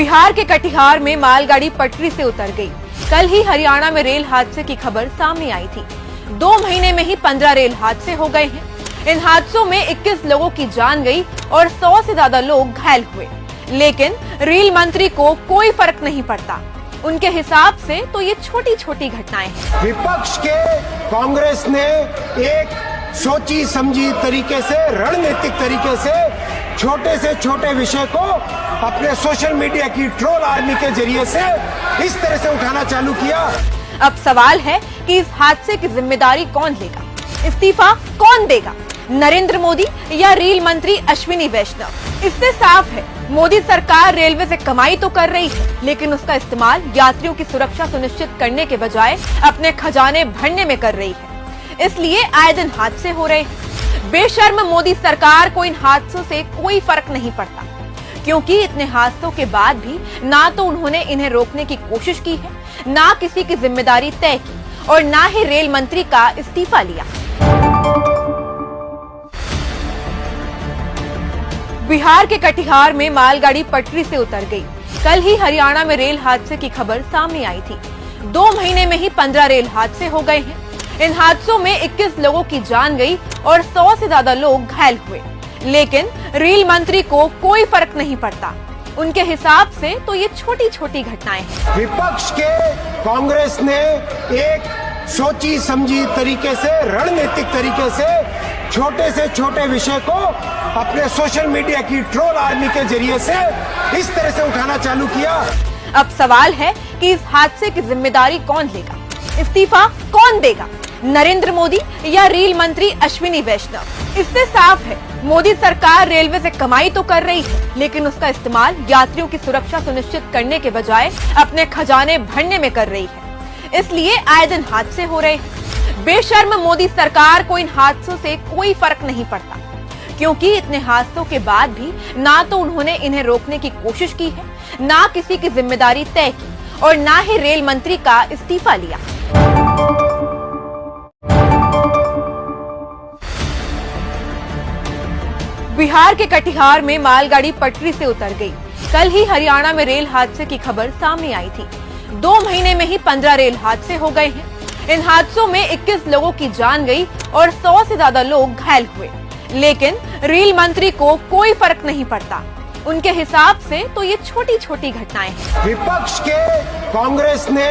बिहार के कटिहार में मालगाड़ी पटरी से उतर गई। कल ही हरियाणा में रेल हादसे की खबर सामने आई थी। 2 महीने में ही 15 रेल हादसे हो गए हैं। इन हादसों में 21 लोगों की जान गई और 100 से ज्यादा लोग घायल हुए, लेकिन रेल मंत्री को कोई फर्क नहीं पड़ता। उनके हिसाब से तो ये छोटी छोटी घटनाएं हैं। विपक्ष के कांग्रेस ने एक सोची समझी तरीके से, रणनीतिक तरीके से छोटे से छोटे विषय को अपने सोशल मीडिया की ट्रोल आर्मी के जरिए से इस तरह से उठाना चालू किया। अब सवाल है कि इस हादसे की जिम्मेदारी कौन लेगा, इस्तीफा कौन देगा, नरेंद्र मोदी या रेल मंत्री अश्विनी वैष्णव। इससे साफ है मोदी सरकार रेलवे से कमाई तो कर रही है, लेकिन उसका इस्तेमाल यात्रियों की सुरक्षा सुनिश्चित करने के बजाय अपने खजाने भरने में कर रही है। इसलिए आए दिन हादसे हो रहे हैं। बेशर्म मोदी सरकार को इन हादसों से कोई फर्क नहीं पड़ता, क्योंकि इतने हादसों के बाद भी ना तो उन्होंने इन्हें रोकने की कोशिश की है, ना किसी की जिम्मेदारी तय की और ना ही रेल मंत्री का इस्तीफा लिया। बिहार के कटिहार में मालगाड़ी पटरी से उतर गई। कल ही हरियाणा में रेल हादसे की खबर सामने आई थी। 2 महीने में ही 15 रेल हादसे हो गए हैं। इन हादसों में 21 लोगों की जान गई और 100 से ज्यादा लोग घायल हुए, लेकिन रेल मंत्री को कोई फर्क नहीं पड़ता। उनके हिसाब से तो ये छोटी छोटी घटनाएं हैं। विपक्ष के कांग्रेस ने एक सोची समझी तरीके से, रणनीतिक तरीके से छोटे से छोटे विषय को अपने सोशल मीडिया की ट्रोल आर्मी के जरिए से इस तरह से उठाना चालू किया। अब सवाल है कि इस हादसे की जिम्मेदारी कौन लेगा, इस्तीफा कौन देगा, नरेंद्र मोदी या रेल मंत्री अश्विनी वैष्णव। इससे साफ है मोदी सरकार रेलवे से कमाई तो कर रही है, लेकिन उसका इस्तेमाल यात्रियों की सुरक्षा सुनिश्चित करने के बजाय अपने खजाने भरने में कर रही है। इसलिए आए दिन हादसे हो रहे हैं। बेशर्म मोदी सरकार को इन हादसों से कोई फर्क नहीं पड़ता, क्योंकि इतने हादसों के बाद भी ना तो उन्होंने इन्हें रोकने की कोशिश की है, ना किसी की जिम्मेदारी तय की और ना ही रेल मंत्री का इस्तीफा लिया। बिहार के कटिहार में मालगाड़ी पटरी से उतर गई। कल ही हरियाणा में रेल हादसे की खबर सामने आई थी। 2 महीने में ही 15 रेल हादसे हो गए हैं। इन हादसों में 21 लोगों की जान गई और 100 से ज्यादा लोग घायल हुए, लेकिन रेल मंत्री को कोई फर्क नहीं पड़ता। उनके हिसाब से तो ये छोटी छोटी घटनाएं हैं। विपक्ष के कांग्रेस ने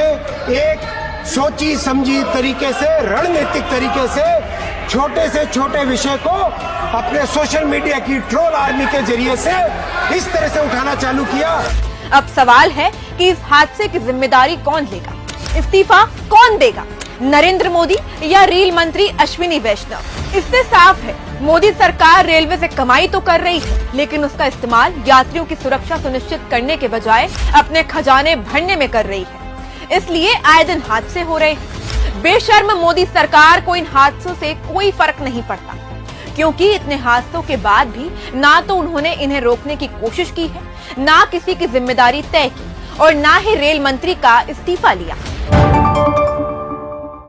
एक सोची समझी तरीके से, रणनीतिक तरीके से छोटे से छोटे विषय को अपने सोशल मीडिया की ट्रोल आर्मी के जरिए से इस तरह से उठाना चालू किया। अब सवाल है कि इस हादसे की जिम्मेदारी कौन लेगा, इस्तीफा कौन देगा, नरेंद्र मोदी या रेल मंत्री अश्विनी वैष्णव। इससे साफ है मोदी सरकार रेलवे से कमाई तो कर रही है, लेकिन उसका इस्तेमाल यात्रियों की सुरक्षा सुनिश्चित करने के बजाय अपने खजाने भरने में कर रही है। इसलिए आए दिन हादसे हो रहे हैं। बेशर्म मोदी सरकार को इन हादसों से कोई फर्क नहीं पड़ता, क्योंकि इतने हादसों के बाद भी ना तो उन्होंने इन्हें रोकने की कोशिश की है, ना किसी की जिम्मेदारी तय की और ना ही रेल मंत्री का इस्तीफा लिया।